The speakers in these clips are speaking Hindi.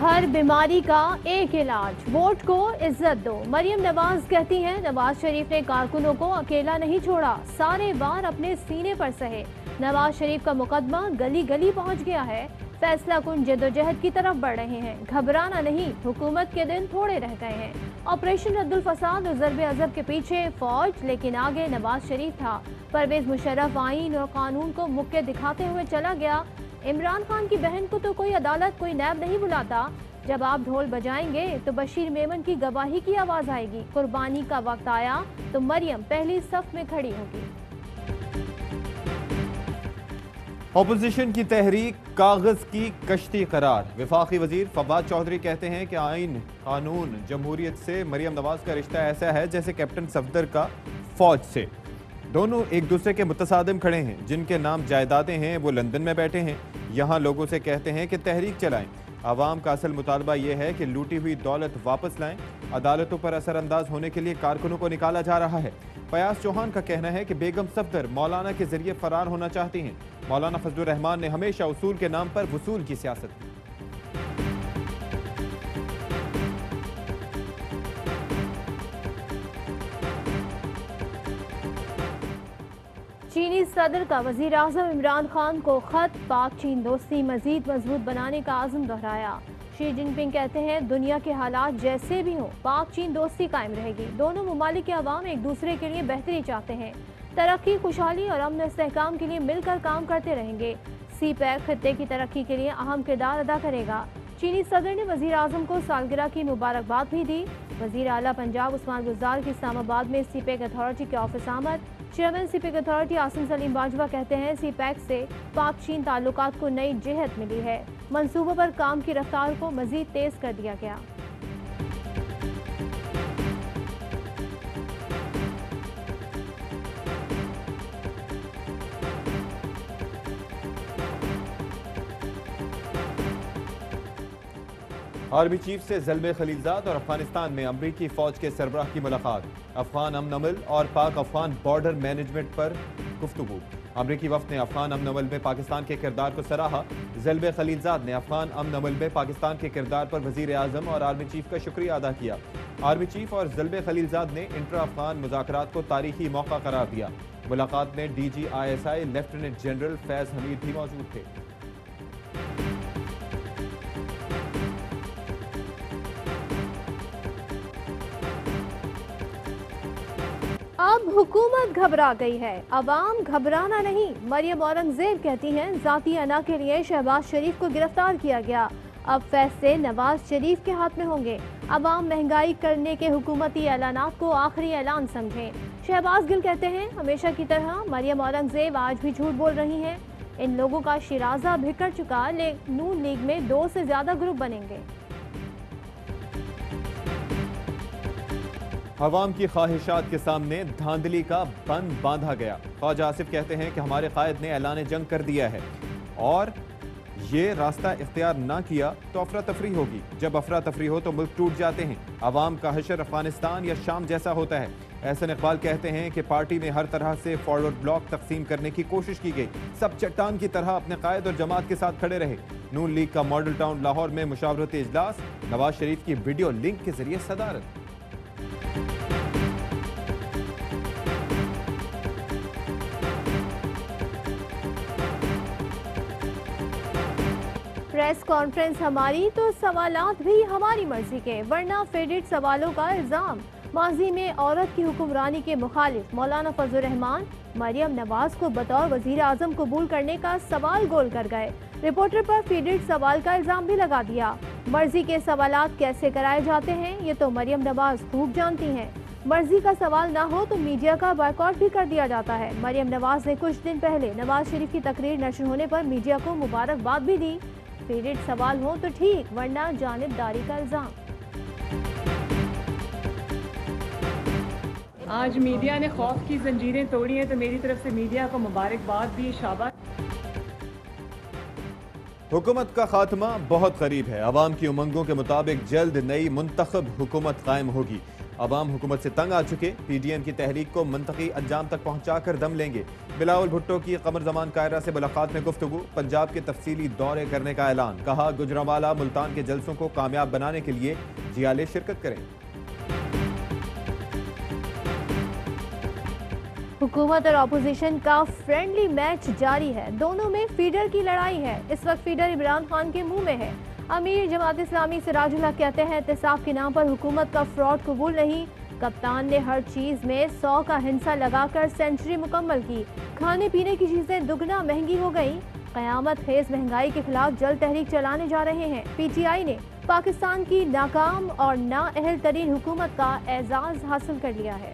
हर बीमारी का एक इलाज, वोट को इज्जत दो। मरियम नवाज कहती हैं, नवाज शरीफ ने कारकुनों को अकेला नहीं छोड़ा, सारे वार अपने सीने पर सहे। नवाज शरीफ का मुकदमा गली गली पहुंच गया है, फैसला कुन जद्दोजहद की तरफ बढ़ रहे हैं। घबराना नहीं, हुकूमत के दिन थोड़े रह गए हैं। ऑपरेशन रद्दुल फसाद और ज़र्बे अज़ब के पीछे फौज, लेकिन आगे नवाज शरीफ था। परवेज मुशर्रफ आईन और कानून को मुक्के दिखाते हुए चला गया। इमरान खान की बहन को तो कोई अदालत, कोई नैब नहीं बुलाता। जब आप ढोल बजाएंगे तो बशीर मेमन की गवाही की आवाज आएगी। कुर्बानी का वक्त आया तो मरियम पहली सफ में खड़ी होगी। ऑपोजिशन की तहरीक कागज की कश्ती करार। वफाकी वजीर फवाद चौधरी कहते हैं कि आइन, कानून, जमहूरियत से मरियम नवाज का रिश्ता ऐसा है जैसे कैप्टन सफदर का फौज से। दोनों एक दूसरे के मुतसादिम खड़े हैं। जिनके नाम जायदादें हैं वो लंदन में बैठे हैं, यहाँ लोगों से कहते हैं कि तहरीक चलाएं। आवाम का असल मुतालबा यह है कि लूटी हुई दौलत वापस लाएं। अदालतों पर असरअंदाज होने के लिए कारकुनों को निकाला जा रहा है। फयाज चौहान का कहना है कि बेगम सफदर मौलाना के जरिए फरार होना चाहती हैं। मौलाना फजलुर रहमान ने हमेशा उसूल के नाम पर वसूल की सियासत की। चीनी सदर का वजीर आजम इमरान खान को खत, पाक चीन दोस्ती मजीद मजबूत बनाने का आज़म दोहराया। शी जिनपिंग कहते हैं, दुनिया के हालात जैसे भी हों, पाक चीन दोस्ती कायम रहेगी। दोनों ममालिक के अवाम एक दूसरे के लिए बेहतरी चाहते हैं। तरक्की, खुशहाली और अमन इस्तेहकाम के लिए मिलकर काम करते रहेंगे। सी पैक खत्ते की तरक्की के लिए अहम किरदार अदा करेगा। चीनी सदर ने वजीर आजम को सालगिरह की मुबारकबाद भी दी। वजीर आला पंजाब उस्मान गुजार की इस्लामाबाद में सी पैक अथॉरिटी के ऑफिस आमद। Chairman C pack authority Asim Salim Bajwa कहते हैं, सी पैक से पाक चीन ताल्लुकात को नई जिहत मिली है। मंसूबों पर काम की रफ्तार को मजीद तेज कर दिया गया। आर्मी चीफ से ज़ल्बे खलीलजाद और अफगानिस्तान में अमरीकी फौज के सरबराह की मुलाकात। अफगान अमन अमल और पाक अफगान बॉर्डर मैनेजमेंट पर गुफ्तगू। अमरीकी वफ्द ने अफगान अमन अमल में पाकिस्तान के किरदार को सराहा। ज़ल्बे खलीलजाद ने अफगान अमन अमल में पाकिस्तान के किरदार पर वजीर आजम और आर्मी चीफ का शुक्रिया अदा किया। आर्मी चीफ और ज़ल्बे खलीलजाद ने इंटर अफगान मुज़ाकरात को तारीखी मौका करार दिया। मुलाकात में DGISI lieutenant general Faiz Hamid भी मौजूद थे। अब हुकूमत घबरा गई है, अवाम घबराना नहीं। मरियम औरंगजेब कहती हैं, जाती अना के लिए शहबाज शरीफ को गिरफ्तार किया गया, अब फैसले नवाज शरीफ के हाथ में होंगे। अवाम महंगाई करने के हुकूमती ऐलानात को आखिरी ऐलान समझें। शहबाज गिल कहते हैं, हमेशा की तरह मरियम औरंगजेब आज भी झूठ बोल रही हैं। इन लोगों का शिराजा बिखर चुका, नून लीग में 2 से ज्यादा ग्रुप बनेंगे। अवाम की ख्वाहिशात के सामने धांधली का बंद बांधा गया। ख्वाजा आसिफ कहते हैं कि हमारे कायद ने ऐलान जंग कर दिया है और ये रास्ता इख्तियार ना किया तो अफरा तफरी होगी। जब अफरा तफरी हो तो मुल्क टूट जाते हैं। अवाम का हशर अफगानिस्तान या शाम जैसा होता है। एहसन इकबाल कहते हैं कि पार्टी में हर तरह से फॉरवर्ड ब्लॉक तकसीम करने की कोशिश की गई। सब चट्टान की तरह अपने कायद और जमात के साथ खड़े रहे। नून लीग का मॉडल टाउन लाहौर में मुशावरती इजलास। नवाज शरीफ की वीडियो लिंक के जरिए सदारत। प्रेस कॉन्फ्रेंस हमारी तो सवालात भी हमारी मर्जी के, वरना फेडेड सवालों का इल्जाम। माजी में औरत की हुक्मरानी के मुखालिफ मौलाना फजलुर रहमान मरियम नवाज को बतौर वजीर आजम कबूल करने का सवाल गोल कर गए। रिपोर्टर पर फेडेड सवाल का इल्जाम भी लगा दिया। मर्जी के सवालात कैसे कराए जाते हैं ये तो मरियम नवाज खूब जानती हैं। मर्जी का सवाल ना हो तो मीडिया का बायकॉट भी कर दिया जाता है। मरियम नवाज ने कुछ दिन पहले नवाज शरीफ की तकरीर नशर होने पर मीडिया को मुबारकबाद भी दी। फेडेड सवाल हो तो ठीक, वरना जानिबदारी का इल्जाम। आज मीडिया ने खौफ की जंजीरें तोड़ी हैं तो मेरी तरफ से मीडिया को मुबारकबाद भी, शाबाश। हुकूमत का खात्मा बहुत करीब है। अवाम की उमंगों के मुताबिक जल्द नई मुंतखब हुकूमत कायम होगी। अवाम हुकूमत से तंग आ चुके, PDM की तहरीक को मंतकी अंजाम तक पहुंचाकर दम लेंगे। बिलावल भुट्टो की कमर जमान कायरा से मुलाकात में गुफ्तगू, पंजाब के तफसीली दौरे करने का ऐलान। कहा गुजरांवाला मुल्तान के जलसों को कामयाब बनाने के लिए जियाले शिरकत करें। हुकूमत और अपोजिशन का फ्रेंडली मैच जारी है। दोनों में फीडर की लड़ाई है। इस वक्त फीडर इमरान खान के मुंह में है। अमीर जमात इस्लामी सिराजुल हक कहते हैं एहतसाब के नाम पर हुकूमत का फ्रॉड कबूल नहीं। कप्तान ने हर चीज में 100 का हिस्सा लगाकर सेंचुरी मुकम्मल की। खाने पीने की चीजें दुगना महंगी हो गई। कयामत खेज महंगाई के खिलाफ जल तहरीक चलाने जा रहे हैं। PTI ने पाकिस्तान की नाकाम और नाअहल तरीन हुकूमत का एजाज हासिल कर लिया है।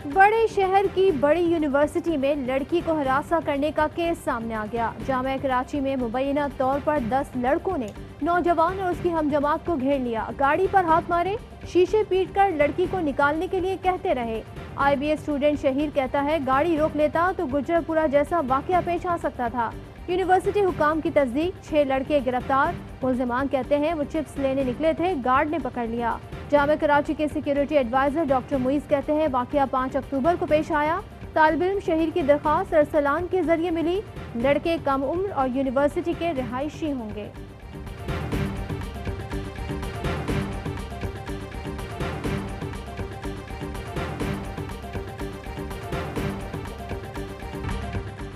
बड़े शहर की बड़ी यूनिवर्सिटी में लड़की को हरासा करने का केस सामने आ गया। जामिया कराची में मुबैना तौर पर 10 लड़कों ने नौजवान और उसकी हमजमात को घेर लिया। गाड़ी पर हाथ मारे, शीशे पीटकर लड़की को निकालने के लिए कहते रहे। IBA स्टूडेंट शहीर कहता है गाड़ी रोक लेता तो गुजरपुरा जैसा वाकया पेश आ सकता था। यूनिवर्सिटी हुकाम की तस्दीक, 6 लड़के गिरफ्तार। मुल्जिमान कहते हैं वो चिप्स लेने निकले थे, गार्ड ने पकड़ लिया। जामिया कराची के सिक्योरिटी एडवाइजर डॉक्टर मुइज कहते हैं वाकया 5 अक्टूबर को पेश आया। तालिब इल्म शहीर की दरख्वास्त अरसलान के जरिए मिली। लड़के कम उम्र और यूनिवर्सिटी के रिहायशी होंगे।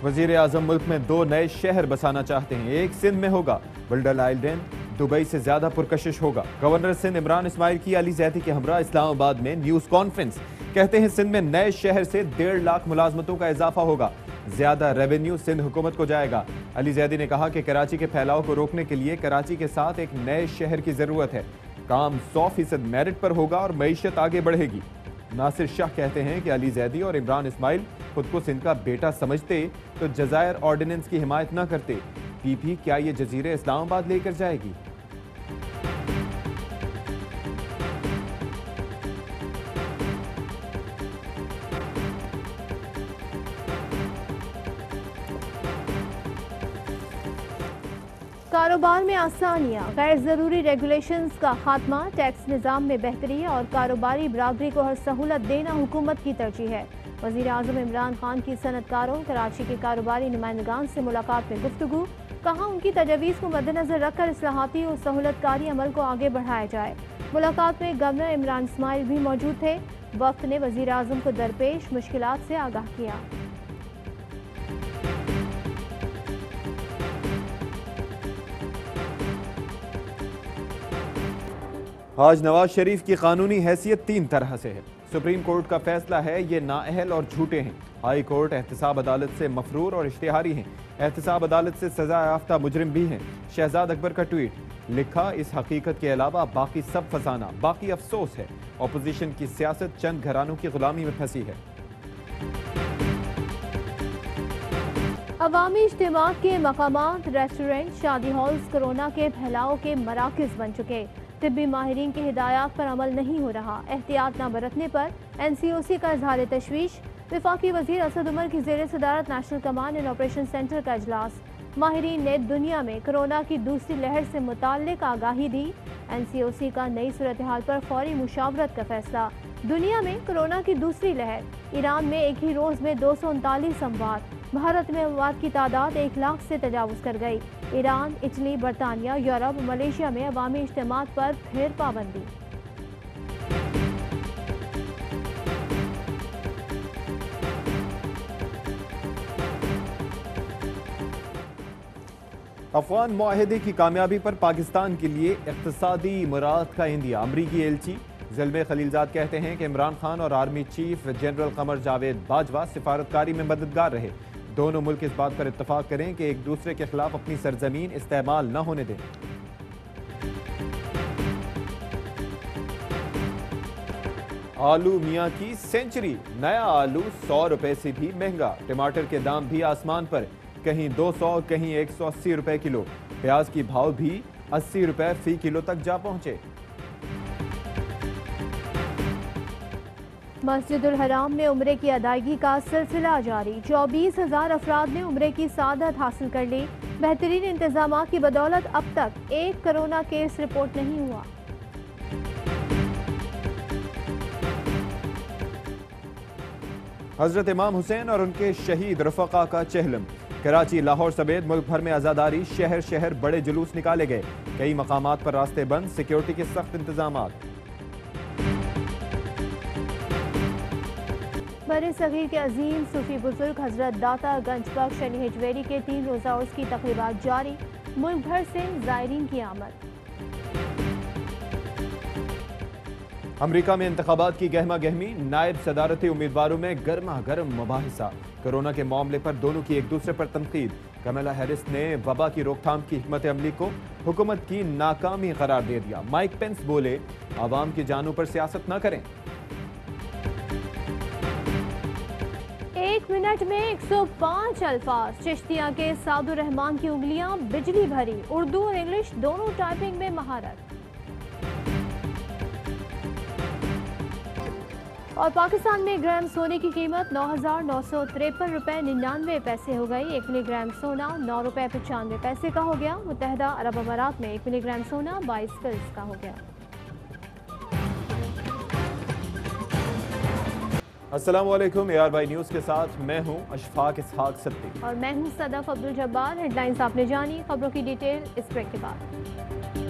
वजीर आजम मुल्क में 2 नए शहर बसाना चाहते हैं। एक सिंध में होगा, बुल्डल आइलैंड दुबई से ज्यादा पुरकशिश होगा। गवर्नर सिंध इमरान इस्माइल की अली जैदी के हमरा इस्लामाबाद में न्यूज कॉन्फ्रेंस। कहते हैं सिंध में नए शहर से 1.5 लाख मुलाजमतों का इजाफा होगा। ज्यादा रेवेन्यू सिंध हुकूमत को जाएगा। अली जैदी ने कहा कि कराची के फैलाव को रोकने के लिए कराची के साथ एक नए शहर की जरूरत है। काम 100% मेरिट पर होगा और मईशत आगे बढ़ेगी। नासिर शाह कहते हैं कि अली जैदी और इमरान इस्माइल खुद को सिंध का बेटा समझते तो जजायर ऑर्डिनेंस की हिमायत न करते। PP क्या ये जजीरे इस्लामाबाद लेकर जाएगी? कारोबार में आसानियां, गैर जरूरी रेगुलेशंस का खात्मा, टैक्स निज़ाम में बेहतरी और कारोबारी बरादरी को हर सहूलत देना हुकूमत की तरजीह है। वज़ीर आज़म इमरान खान की सनतकारों, कराची के कारोबारी नुमाइंदगान से मुलाकात में गुफ्तगू। कहा उनकी तजवीज़ को मद्देनजर रखकर इस्लाहाती और सहूलतकारी अमल को आगे बढ़ाया जाए। मुलाकात में गवर्नर इमरान इस्माइल भी मौजूद थे। वक्त ने वज़ीर आज़म को दरपेश मुश्किलात से आगाह किया। आज नवाज शरीफ की कानूनी हैसियत 3 तरह से है। सुप्रीम कोर्ट का फैसला है ये नाअहल और झूठे हैं। हाई कोर्ट एहतसाब अदालत से मफरूर और इश्तिहारी हैं। एहतसाब अदालत से सजा याफ्ता मुजरिम भी हैं। शहजाद अकबर का ट्वीट लिखा, इस हकीकत के अलावा बाकी सब फसाना, बाकी अफसोस है। अपोजिशन की सियासत चंद घरानों की गुलामी में फंसी है। अवामी इज्तिमा के मकामात, रेस्टोरेंट, शादी हॉल्स कोरोना के फैलाव के मराकज़ बन चुके। तिब्बी माहिरीन की हिदायत पर अमल नहीं हो रहा। एहतियात न बरतने पर NCOC का इजहार तशवीश। वफाकी वजीर असद उमर की ज़ेर सदारत national command and operation centre का इजलास। माहिरीन ने दुनिया में कोरोना की दूसरी लहर से मुताल्लिक आगाही दी। NCOC का नई सूरत हाल पर फौरी मुशावरत का फैसला। दुनिया में कोरोना की दूसरी लहर। ईरान में एक ही रोज में 239 अमवात। भारत में अमवात की तादाद 1 लाख से तजावुज कर गई। ईरान, इटली, बरतानिया, यूरोप, मलेशिया में अवामी इज्तिमात पर फिर पाबंदी। अफगान मुआहदे की कामयाबी पर पाकिस्तान के लिए इक्तिसादी मुराद का इंदिया। अमरीकी एलची ज़ल्मे खलीलजाद कहते हैं कि इमरान खान और army chief general Qamar Javed Bajwa सिफारतकारी में मददगार रहे। दोनों मुल्क इस बात पर इत्तफाक करें कि एक दूसरे के खिलाफ अपनी सरजमीन इस्तेमाल न होने दें। आलू मियाँ की सेंचुरी, नया आलू 100 रुपए से भी महंगा। टमाटर के दाम भी आसमान पर, कहीं 200 कहीं 180 रुपए किलो। प्याज की भाव भी 80 रुपए फी किलो तक जा पहुंचे। मस्जिदुल हराम में उम्रे की अदायगी का सिलसिला जारी। 24,000 अफराद ने उम्रे की सादत हासिल कर ली। बेहतरीन इंतजाम की बदौलत अब तक एक कोरोना केस रिपोर्ट नहीं हुआ। हजरत इमाम हुसैन और उनके शहीद रफ़क़ा का चहलम। कराची, लाहौर समेत मुल्क भर में आज़ादारी, शहर शहर बड़े जुलूस निकाले गए। कई मकामात पर रास्ते बंद, सिक्योरिटी के सख्त इंतजामात। बरे सगीर के अजीम सूफी बुजुर्ग हजरत दाता गंज बख्श अली हिजवेरी के 3 रोज़ा उर्स की तकरीबात जारी। मुल्क भर से ज़ायरीन की आमद। अमरीका में इंतखाबात की गहमा गहमी, नायब सदारती उम्मीदवारों में गर्मा गर्म मुबाहिसा। कोरोना के मामले पर दोनों की एक दूसरे पर तनकीद। कमला हैरिस ने वबा की रोकथाम की हिकमत अमली को हुकूमत की नाकामी करार दे दिया। माइक पेंस बोले, आवाम की जानों पर सियासत न करें। 1 मिनट में 105 अल्फाज। चिश्तिया के सादुर रहमान की उंगलियां बिजली भरी। उर्दू और इंग्लिश दोनों टाइपिंग में महारत। और पाकिस्तान में ग्राम सोने की कीमत 9,953 रुपये 99 पैसे हो गई। 1 मिलीग्राम सोना 9 रुपये 95 पैसे का हो गया। मुत्तहदा अरब अमारात में 1 मिलीग्राम सोना 22 फिल्स का हो गया। अस्सलामु अलैकुम, ARY न्यूज़ के साथ मैं हूं अशफाक इसहाक सत्ती और मैं हूं सदफ अब्दुल जब्बार। हेडलाइंस आपने जानी, खबरों की डिटेल इस ब्रेक के बाद।